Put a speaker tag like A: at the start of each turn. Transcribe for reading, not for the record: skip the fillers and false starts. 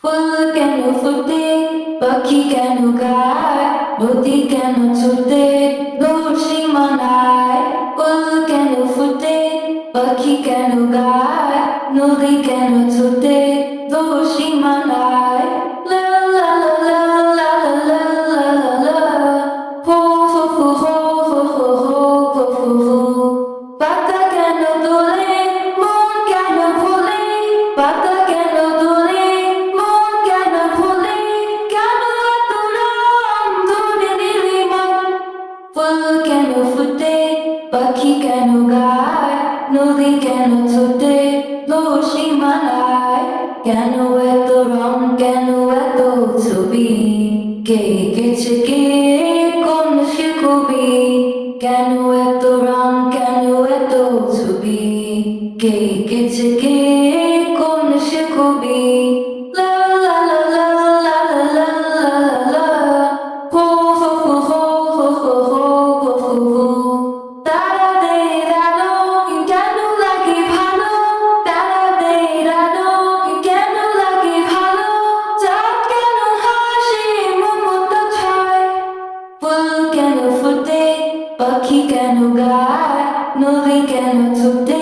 A: ফুল কেন ফুটে, পাখি কেন গায়, নদী কেন ছুটে দূর সীমানায়। ফুল কেন ফুটে, পাখি কেন গায়, নদী কেন ছুটে দূর সীমানায়। লা লা লা লা লা লা লা লা, হো হো হো হো হো হো হো হো হো। পাতা কেন তোলে, মন কেন ভোলে, পাতা কেন তোলে, মন কেন ভোলে, কেন এত রং ধরে দিলি মন। ফুল কেন ফুটে, পাখি কেন গায়, নদী কেন ছুটে দূর সীমানায়। কেন এত রং, কেন এত ছবি, কে এঁকেছে কে, কোন সে কবি। কেন এত রং, কেন এত ছবি, কে এঁকেছে কে, কোন সে কবি। লা লা লা লা লা লা লা লা, হো হো হো হো হো হো হো হো হো। তারাদের আলো কেন লাগে ভালো, তারাদের আলো কেন লাগে ভালো, চাঁদ কেন হাসে মমতা ছয়। ফুল কেন ফুটে, পাখি কেন গায়, নদী কেন ছুটে